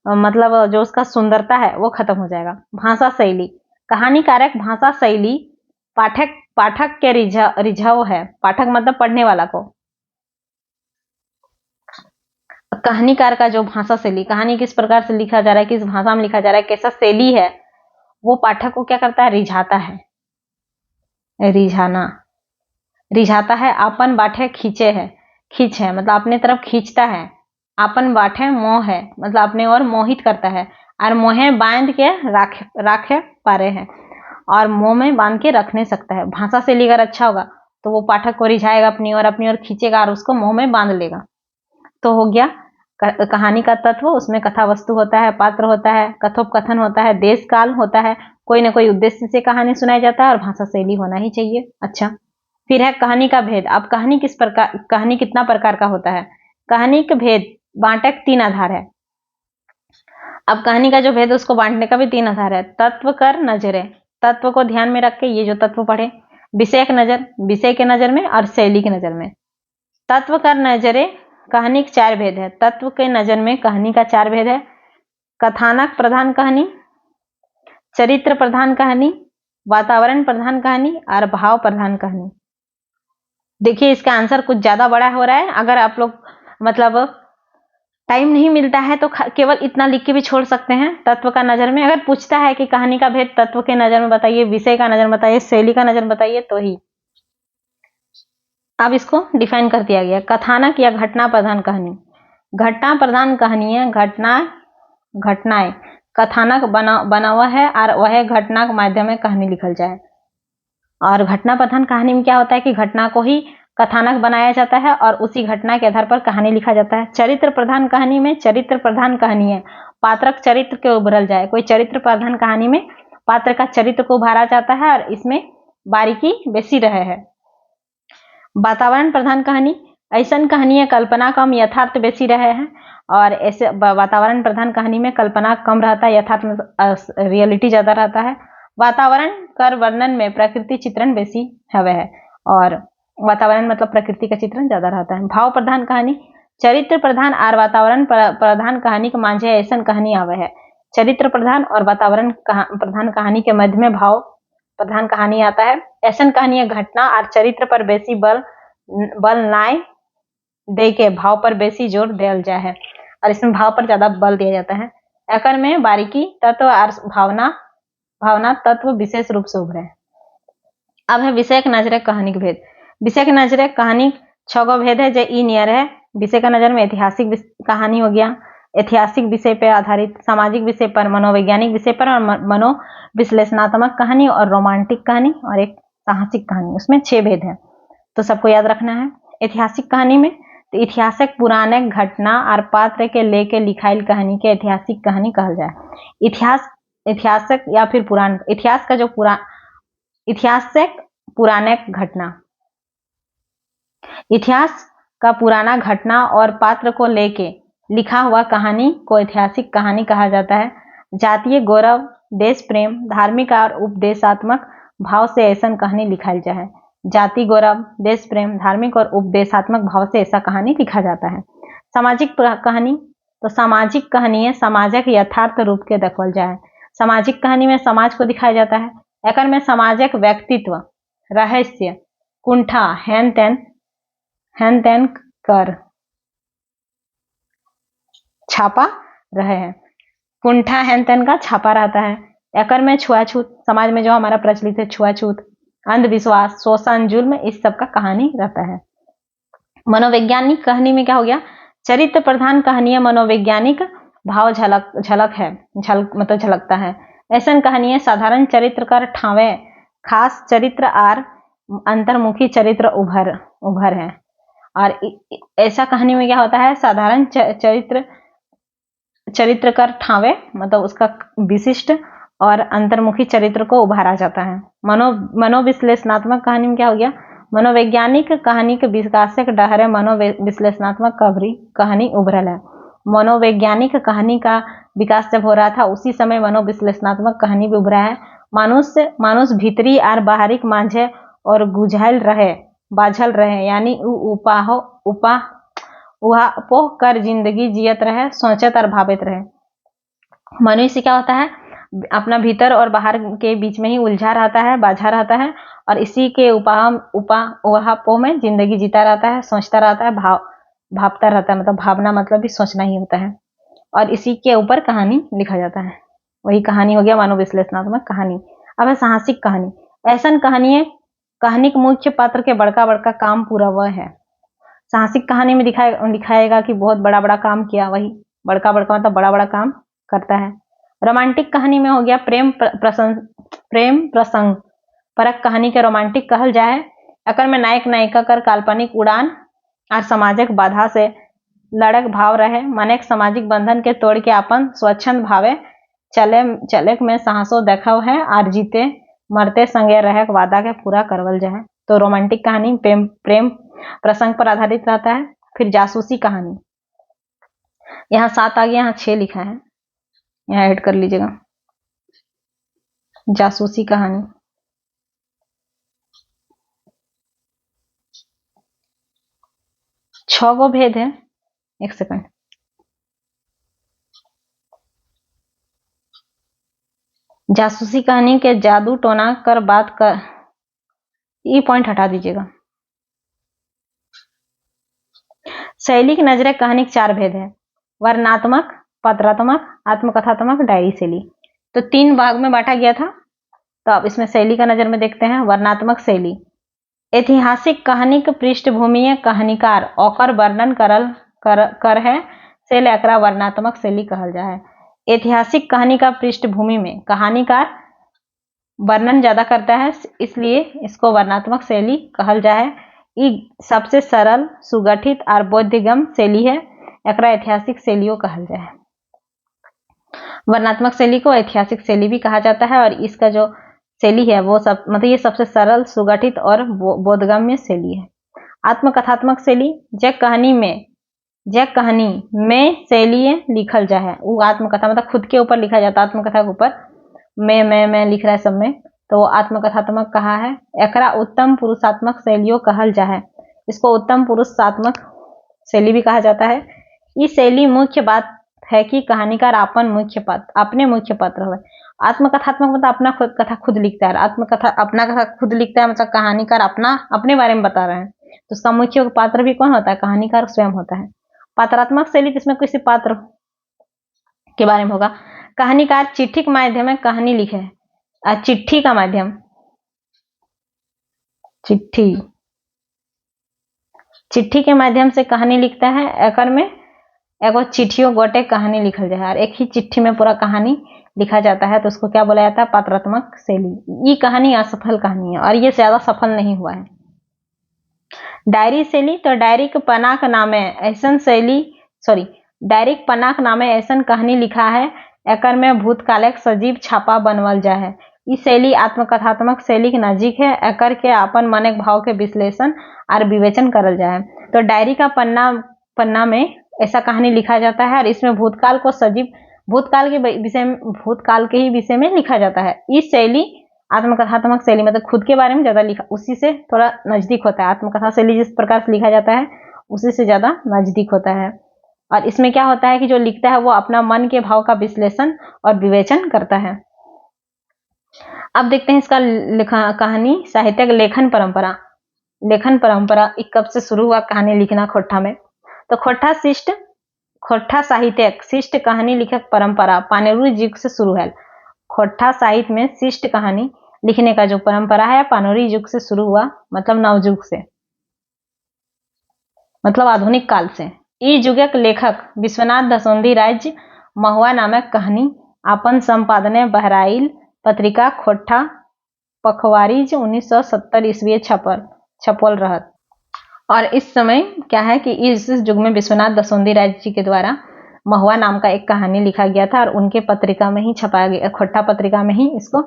मतलब जो उसका सुंदरता है वो खत्म हो जाएगा। भाषा शैली, कहानी कारक भाषा शैली पाठक के रिझाव है। पाठक मतलब पढ़ने वाला को। कहानीकार का जो भाषा शैली, कहानी किस प्रकार से लिखा जा रहा है, किस भाषा में लिखा जा रहा है, कैसा शैली है, वो पाठक को क्या करता है, रिझाता है। रिझाता है। आपन बाठे खींच है मतलब अपने तरफ खींचता है। आपन बाठे मोह है मतलब अपने और मोहित करता है। और मोहे बांध के राखे पारे है, और मोह में बांध के रख नहीं सकता है। भाषा शैली अगर अच्छा होगा तो वो पाठक को रिझाएगा अपनी ओर खींचेगा और उसको मोह में बांध लेगा। तो हो गया कहानी का तत्व। उसमें कथा वस्तु होता है, पात्र होता है, कथोपकथन होता है, देश काल होता है, कोई ना कोई उद्देश्य से कहानी सुनाई जाता है, और भाषा शैली होना ही चाहिए। अच्छा, फिर है कहानी का भेद। अब कहानी कितना प्रकार का होता है। कहानी के भेद बांटे 3 आधार है। अब कहानी का जो भेद उसको बांटने का भी 3 आधार है। तत्व कर नजरे, तत्व को ध्यान में रख के ये जो तत्व पढ़े। विषय के नजर में और शैली की नजर में। तत्व कर नजरे कहानी के 4 भेद है। तत्व के नजर में कहानी का 4 भेद है। कथानक प्रधान कहानी, चरित्र प्रधान कहानी, वातावरण प्रधान कहानी और भाव प्रधान कहानी। देखिए इसका आंसर कुछ ज्यादा बड़ा हो रहा है। अगर आप लोग मतलब टाइम नहीं मिलता है तो केवल इतना लिख के भी छोड़ सकते हैं। तत्व का नजर में अगर पूछता है कि कहानी का भेद तत्व के नजर में बताइए, विषय का नजर में बताइए, शैली का नजर में बताइए, तो ही। अब इसको डिफाइन कर दिया गया। कथानक या घटना प्रधान कहानी, घटना प्रधान कहानी है। घटनाएं कथानक बना हुआ है और वह घटना के माध्यम में कहानी लिखल जाए। और घटना प्रधान कहानी में क्या होता है कि घटना को ही कथानक बनाया जाता है और उसी घटना के आधार पर कहानी लिखा जाता है। चरित्र प्रधान कहानी में चरित्र प्रधान कहानी है, पात्रक चरित्र के उभरल जाए। कोई चरित्र प्रधान कहानी में पात्र का चरित्र को उभारा जाता है और इसमें बारीकी बेसी रहे है। वातावरण प्रधान कहानी, ऐसा कहानी है कल्पना कम यथार्थ बेसी रहे हैं। और ऐसे वातावरण प्रधान कहानी में कल्पना कम रहता है, यथार्थ रियलिटी ज्यादा रहता है। वातावरण कर वर्णन में प्रकृति चित्रण बेसी हवे है और वातावरण मतलब प्रकृति का चित्रण ज्यादा रहता है। भाव प्रधान कहानी, चरित्र प्रधान और वातावरण प्रधान कहानी के मांझे ऐसा कहानी आवे है। चरित्र प्रधान और वातावरण प्रधान कहानी के मध्य में भाव प्रधान कहानी आता है। ऐसा कहानी घटना और चरित्र पर बेसी बल नाय दे के भाव पर बेसी जोर दिया जाए है और इसमें भाव पर ज्यादा बल दिया जाता है। एकर में बारीकी तत्व और भावना तत्व विशेष रूप से उभरे। अब है विषय के नजरे कहानी के भेद। विषय के नजरे कहानी 6 गो भेद है जो ई नियर है। विषय का नजर में ऐतिहासिक कहानी हो गया, ऐतिहासिक विषय पर आधारित, सामाजिक विषय पर, मनोवैज्ञानिक विषय पर और मनोविश्लेषणात्मक कहानी और रोमांटिक कहानी और एक साहसिक कहानी। उसमें 6 भेद है तो सबको याद रखना है। ऐतिहासिक कहानी में तो इतिहासक पुराने घटना और पात्र के लेके लिखाइल कहानी के ऐतिहासिक कहानी कहल जाए। इतिहासक या फिर पुराण, इतिहास का जो इतिहासक पुराने घटना, इतिहास का पुराना घटना और पात्र को लेके लिखा हुआ कहानी को ऐतिहासिक कहानी कहा जाता है। जातीय गौरव, देश प्रेम, धार्मिक और उपदेशात्मक भाव से ऐसा कहानी लिखाई जाए। जाति गौरव, देश प्रेम, धार्मिक और उपदेशात्मक भाव से ऐसा कहानी लिखा जाता है। सामाजिक कहानी तो सामाजिक कहानी है समाज के यथार्थ रूप के देखल जाए। सामाजिक कहानी में समाज को दिखाया जाता है। एकर में समाजक व्यक्तित्व, रहस्य, कुंठा, हेन तेन कर छापा रहे हैं। कुंठा हेन तेन का छापा रहता है। एकर में छुआछूत, समाज में जो हमारा प्रचलित है छुआछूत, अंधविश्वास, शोषण, जुल्म, इस सब का कहानी रहता है। मनोवैज्ञानिक कहानी में क्या हो गया, चरित्र प्रधान कहानी है मनोवैज्ञानिक भाव मतलब झलकता है। ऐसा कहानी है साधारण चरित्र कर ठावे खास चरित्र और अंतर्मुखी चरित्र उभर है। और ऐसा कहानी में क्या होता है, साधारण चरित्र कर ठावे मतलब उसका विशिष्ट और अंतर्मुखी चरित्र को उभारा जाता है। मनोविश्लेषणात्मक कहानी में क्या हो गया, मनोवैज्ञानिक कहानी के विकास के डहरे मनोविश्लेषणात्मक कहानी उभरल है। मनोवैज्ञानिक कहानी का विकास जब हो रहा था उसी समय मनोविश्लेषणात्मक कहानी भी उभरा है। मानुष भीतरी और बाहरी मांझे और बाझल रहे यानी उहापोह कर जिंदगी जियत रहे, सोचत और भावित रहे। मनुष्य क्या होता है, अपना भीतर और बाहर के बीच में ही उलझा रहता है, बाझा रहता है और इसी के उहापोह में जिंदगी जीता रहता है, सोचता रहता है, भावता रहता है। मतलब भावना मतलब भी सोचना ही होता है और इसी के ऊपर कहानी लिखा जाता है। वही कहानी हो गया मनोविश्लेषणात्मक कहानी। अब है साहसिक कहानी। ऐसा कहानी है कहानी के मुख्य पात्र के बड़का काम पूरा वह है। साहसिक कहानी में दिखाएगा कि बहुत बड़ा काम किया, वही बड़का मतलब बड़ा काम करता है। रोमांटिक कहानी में हो गया प्रेम प्रसंग परक कहानी के रोमांटिक कहल जाए। अकर में नायक नायिका कर काल्पनिक उड़ान और सामाजिक बाधा से लड़क भाव रहे, मनेक सामाजिक बंधन के तोड़ के अपन स्वच्छंद भावे चले में साहसो देखाव है और जीते मरते संगे रहे वादा के पूरा करवल जाए। तो रोमांटिक कहानी प्रेम प्रसंग पर आधारित रहता है। फिर जासूसी कहानी, यहाँ 7 आ गया, यहाँ 6 लिखा है, यहाँ ऐड कर लीजिएगा। जासूसी कहानी 6 गो भेद है। एक सेकंड। जासूसी कहानी के जादू टोना कर बात कर, ये पॉइंट हटा दीजिएगा। शैली की नजरें कहानी के 4 भेद है, वर्णनात्मक, पत्रात्मक, आत्मकथात्मक, डायरी शैली। तो 3 भाग में बांटा गया था। तो अब इसमें शैली का नजर में देखते हैं। वर्णनात्मक शैली, ऐतिहासिक कहानी के पृष्ठभूमि कहानीकार ओकर वर्णन कर है से एकरा वर्णनात्मक शैली कहल जा है। ऐतिहासिक कहानी का पृष्ठभूमि में कहानीकार वर्णन ज्यादा करता है, इसलिए इसको वर्णनात्मक शैली कहल जा है। ये सबसे सरल, सुगठित और बोधगम्य शैली है, एकरा ऐतिहासिक शैलियों कहल जाए। वर्णनात्मक शैली को ऐतिहासिक शैली भी कहा जाता है और इसका जो शैली है वो ये सबसे सरल, सुगठित और बोधगम्य शैली है। आत्मकथात्मक शैली, जे कहानी में शैली लिखल जा है, वो आत्मकथा मतलब खुद के ऊपर लिखा जाता है। आत्मकथा के ऊपर मैं लिख रहा है सब में, तो वो आत्मकथात्मक कहा है। एकरा उत्तम पुरुषात्मक शैलियों कहल जा है, इसको उत्तम पुरुषात्मक शैली भी कहा जाता है। इस शैली मुख्य बात है कि कहानीकार अपने मुख्य पात्र हो। आत्मकथात्मक मतलब अपना खुद कथा खुद लिखता है, आत्मकथा अपना कथा खुद लिखता है, मतलब कहानीकार अपने बारे में बता रहे हैं, तो उसका मुख्य पात्र भी कौन होता है? कहानीकार स्वयं होता है। पात्रात्मक शैली जिसमें किसी पात्र के बारे में होगा। कहानीकार चिट्ठी के माध्यम में कहानी लिखे, चिट्ठी का माध्यम, चिट्ठी के माध्यम से कहानी लिखता है। एकर में एगो चिट्ठियों गोटे कहानी लिखल जाए और एक ही चिट्ठी में पूरा कहानी लिखा जाता है, तो उसको क्या बोला जाता है? पात्रात्मक शैली। ये कहानी असफल कहानी है और ये ज्यादा सफल नहीं हुआ है। डायरी शैली, तो डायरी के पन्ना के नामे ऐसन कहानी लिखा है, एकर में भूतकालिक सजीव छापा बनवल जा है। ई शैली आत्मकथात्मक शैली के नजीक है, एकर के अपन मन भाव के विश्लेषण और विवेचन करल जाए। तो डायरी का पन्ना में ऐसा कहानी लिखा जाता है और इसमें भूतकाल के ही विषय में लिखा जाता है। इस शैली आत्मकथात्मक शैली मतलब खुद के बारे में ज्यादा लिखा, उसी से थोड़ा नजदीक होता है। आत्मकथा शैली जिस प्रकार से लिखा जाता है उसी से ज्यादा नजदीक होता है। और इसमें क्या होता है कि जो लिखता है वो अपना मन के भाव का विश्लेषण और विवेचन करता है। अब देखते हैं इसका कहानी साहित्यिक लेखन परंपरा कब से शुरू हुआ कहानी लिखना खोट्ठा में? तो खोट्ठा साहित्यिक शिष्ट कहानी लिखक परंपरा पानेरू युग से शुरू है। खोट्ठा साहित्य में शिष्ट कहानी लिखने का जो परंपरा है पानेरू युग से शुरू हुआ, मतलब नवयुग से, मतलब आधुनिक काल से। इस युग के लेखक विश्वनाथ दसोंधी राज्य महुआ नामक कहानी अपन संपादने बहराइल पत्रिका खोट्ठा पखवारीज 1970 ईस्वी छपल रहत। और इस समय क्या है कि इस युग में विश्वनाथ दसोंधी राज्य जी के द्वारा महुआ नाम का एक कहानी लिखा गया था और उनके पत्रिका में ही छपाया गया, खोट्ठा पत्रिका में ही इसको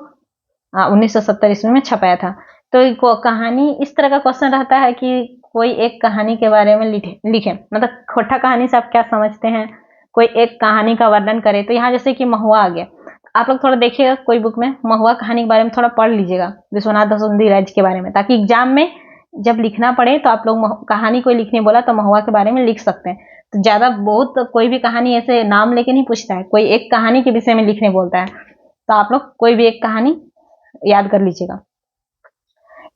1970 ईस्वी में छपाया था। तो कहानी इस तरह का क्वेश्चन रहता है कि कोई एक कहानी के बारे में लिखे, मतलब खोट्ठा कहानी से आप क्या समझते हैं? कोई एक कहानी का वर्णन करे। तो यहाँ जैसे कि महुआ आ गया, आप लोग थोड़ा देखिएगा कोई बुक में महुआ कहानी के बारे में थोड़ा पढ़ लीजिएगा, विश्वनाथ दसोंधी राज्य के बारे में, ताकि एग्जाम में जब लिखना पड़े तो आप लोग कहानी कोई लिखने बोला तो महुआ के बारे में लिख सकते हैं। तो ज्यादा बहुत कोई भी कहानी ऐसे नाम लेके नहीं पूछता है, कोई एक कहानी के विषय में लिखने बोलता है, तो आप लोग कोई भी एक कहानी याद कर लीजिएगा।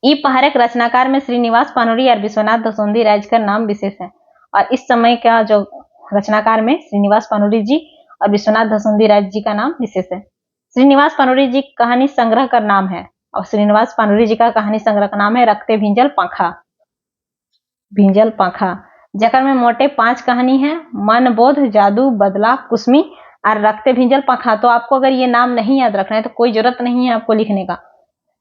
ई पहाड़क रचनाकार में श्रीनिवास पानोरी और विश्वनाथ दसोंधी राज्य का नाम विशेष है। और इस समय का जो रचनाकार में श्रीनिवास पानोरी जी और विश्वनाथ दसोंधी राज्य जी का नाम विशेष है। श्रीनिवास पानोरी जी कहानी संग्रह का नाम है और श्रीनिवास पानोरी जी का कहानी संग्रह का नाम है रखते भिंजल पाखा, जकर में मोटे 5 कहानी है, मन बोध, जादू, बदला, कुसमी और रखते भिंजल पाखा। तो आपको अगर ये नाम नहीं याद रखना है तो कोई जरूरत नहीं है आपको लिखने का,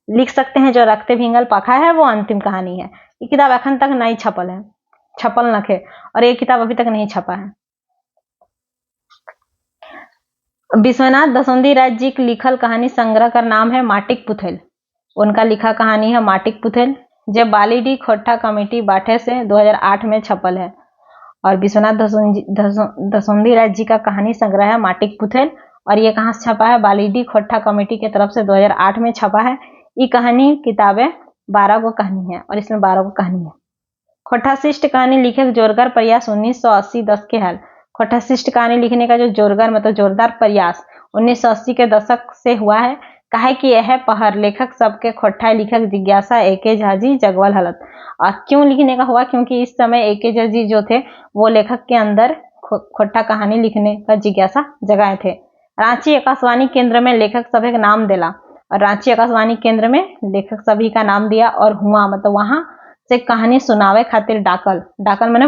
लिख सकते हैं। जो रखते भिंजल पाखा है वो अंतिम कहानी है। ये किताब अखन तक नहीं छपल नखे और ये किताब अभी तक नहीं छपा है। विश्वनाथ दसोंधी राज्य जी की लिखल कहानी संग्रह का नाम है माटिक पुथेल। उनका लिखा कहानी है माटिक पुथेल, जब बालीडी खोट्ठा कमेटी बाठे से 2008 में छपल है। और विश्वनाथ दसोंधी राज्य जी का कहानी संग्रह है माटिक पुथेल और ये कहाँ से छपा है? बालीडी खोट्ठा कमेटी की तरफ से 2008 में छपा है। ये कहानी किताबें 12 गो कहानी है और इसमें 12 गो कहानी है। खोटाशिष्ट कहानी लिखे जोरदार प्रयास 1980 दशक के हाल। खोटाशिष्ट कहानी लिखने का जो जोरदार मतलब जोरदार प्रयास 1980 के दशक से हुआ है। काहे कि यह पहर लेखक सबके खोटा लिखक जिज्ञासा एके झा जी जगवल हलत। और क्यों लिखने का हुआ? क्योंकि इस समय एके झा जी जो थे वो लेखक के अंदर खोटा कहानी लिखने का जिज्ञासा जगाए थे। रांची आकाशवाणी केंद्र में लेखक सभी का नाम दिला और रांची आकाशवाणी केंद्र में लेखक सभी का नाम दिया और हुआ मतलब वहां से कहानी सुनावे खातिर डाकल मैंने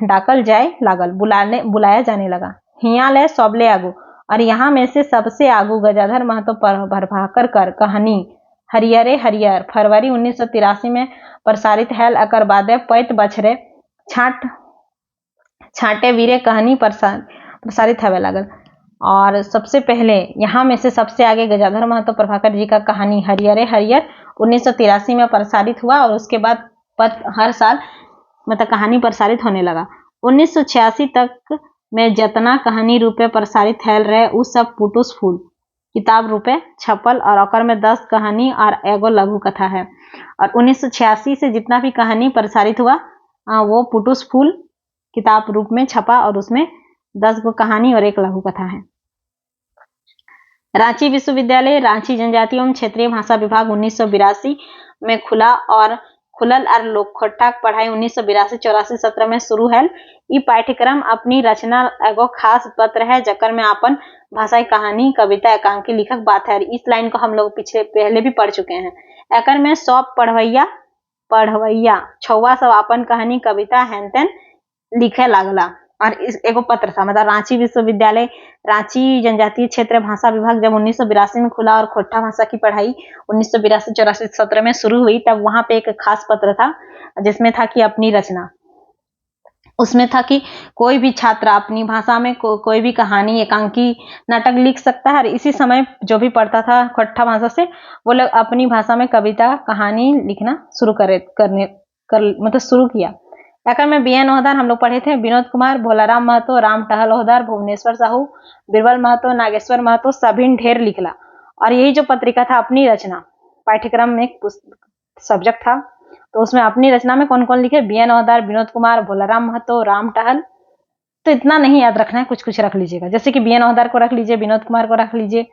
डाकल जाए लागल, बुलाया जाने लगा। हिया ले सबले आगू और यहाँ में से सबसे आगू गजाधर महतो प्रभाकर कर कहानी हरियरे हरियर फरवरी 1983 में प्रसारित हैल। अकर बादे पैत बछरे छाटे वीरे कहानी प्रसारित हवे लागल। और सबसे पहले यहाँ में से सबसे आगे गजाधर महतो प्रभाकर जी का कहानी हरियरे हरियर 1983 में प्रसारित हुआ और उसके बाद हर साल मतलब कहानी प्रसारित होने लगा। 1986 तक में जितना कहानी रूपे प्रसारित हैल रहे उस सब पुटुस फूल किताब रूपे छपल और अकर में 10 कहानी और एगो लघु कथा है। और 1986 से जितना भी कहानी प्रसारित हुआ वो पुटुस फूल किताब रूप में छपा और उसमें 10 गो कहानी और एक लघु कथा है। रांची विश्वविद्यालय रांची जनजातीय एवं क्षेत्रीय भाषा विभाग 1982 में खुलल और लोकखोटा पढ़ाई 1982-84 में शुरू है। ये पाठ्यक्रम अपनी रचना एगो खास पत्र है जकर में अपन भाषाई कहानी कविता एकांकी लिखक बात है। इस लाइन को हम लोग पहले भी पढ़ चुके हैं। एकर में सब पढ़वैया छौवा सब अपन कहानी कविता हेन तेन लिखे लागला और इस एगो पत्र था मतलब रांची विश्वविद्यालय रांची जनजातीय क्षेत्र भाषा विभाग जब 1982 में खुला और खोटा भाषा की पढ़ाई 1982-84 में शुरू हुई तब वहां पे एक खास पत्र था जिसमें था कि अपनी रचना, उसमें था कि कोई भी छात्र अपनी भाषा में कोई भी कहानी एकांकी नाटक लिख सकता है। और इसी समय जो भी पढ़ता था खोटा भाषा से वो लोग अपनी भाषा में कविता कहानी लिखना शुरू किया। एकर में बीएन ओहदार हम लोग पढ़े थे, विनोद कुमार, भोलाराम महतो, राम टहल ओहदार, भुवनेश्वर साहू, बिरबल महतो, नागेश्वर महतो सभी ढेर लिखला। और यही जो पत्रिका था अपनी रचना पाठ्यक्रम में एक सब्जेक्ट था तो उसमें अपनी रचना में कौन कौन लिखे? बीएन ओहदार, विनोद कुमार, भोलाराम महतो, राम टहल। तो इतना नहीं याद रखना है, कुछ कुछ रख लीजिएगा जैसे कि बीएन ओहदार को रख लीजिए, विनोद कुमार को रख लीजिए,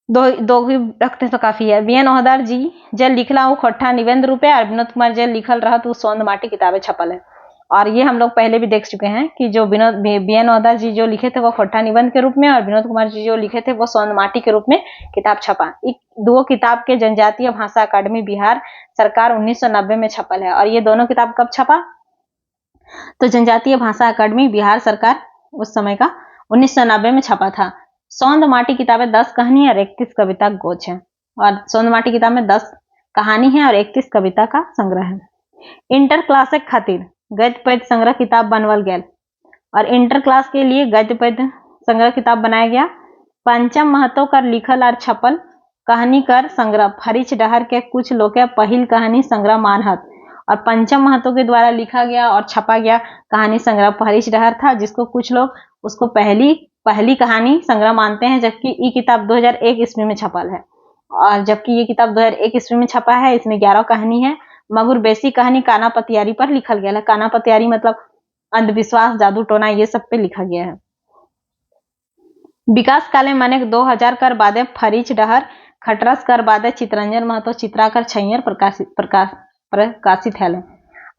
दो भी रखते तो काफी है। बीएन ओहदार जी जल लिखला वो खोटा निबंध रूपे और विनोद कुमार जल लिखल रहा तो सौंद माटी किताबें छपल है। और ये हम लोग पहले भी देख चुके हैं कि जो बीएन ओहदार जी जो लिखे थे वो खोटा निबंध के रूप में और विनोद कुमार जी जो लिखे थे वो सौंद माटी के रूप में किताब छपा। दो किताब के जनजातीय भाषा अकादमी बिहार सरकार 1990 में छपल है। और ये दोनों किताब कब छपा? तो जनजातीय भाषा अकादमी बिहार सरकार उस समय का 1990 में छपा था। सौंद माटी किताबें 10 कहानी और 31 कविता गोच है और सौंद माटी किताब में 10 कहानी है और 31 कविता का संग्रह है। इंटर क्लास खातिर गद्य पद्य संग्रह किताब बनवल गया और इंटर क्लास के लिए गद्य पद्य संग्रह किताब बनाया गया। पंचम महतो कर लिखल और छपल कहानी कर संग्रह फरिच डहर के कुछ लोग के पहिल कहानी संग्रह मानहत और पंचम महतो के द्वारा लिखा गया और छपा गया कहानी संग्रह फरिच डहर था जिसको कुछ लोग उसको पहली कहानी संग्रह मानते हैं, जबकि ये किताब 2001 ईस्वी में छपल है। और जबकि ये किताब 2001 ईस्वी में छपा है, इसमें 11 कहानी है मगर बेसी कहानी काना पतियारी पर लिखल गया है। काना पतियारी मतलब अंधविश्वास जादू टोना ये सब पे लिखा गया है। विकास काले माने 2000 कर बादे फरिच डहर खटरस कर बादे चितरंजन महतो चित्राकर छैयर प्रकाशित है।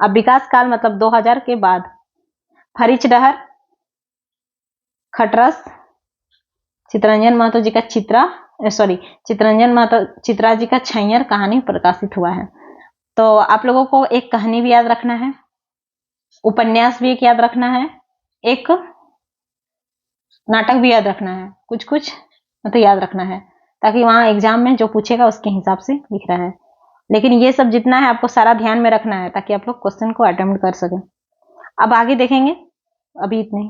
अब विकास काल मतलब 2000 के बाद फरिच डहर खटरस चितरंजन महतो जी का चितरंजन महतो चित्रा जी का छैयर कहानी प्रकाशित हुआ है। तो आप लोगों को एक कहानी भी याद रखना है, उपन्यास भी एक याद रखना है, एक नाटक भी याद रखना है, कुछ कुछ मतलब याद रखना है ताकि वहां एग्जाम में जो पूछेगा उसके हिसाब से लिख रहा है। लेकिन ये सब जितना है आपको सारा ध्यान में रखना है ताकि आप लोग क्वेश्चन को अटेम्प्ट कर सकें। अब आगे देखेंगे, अभी इतने ही।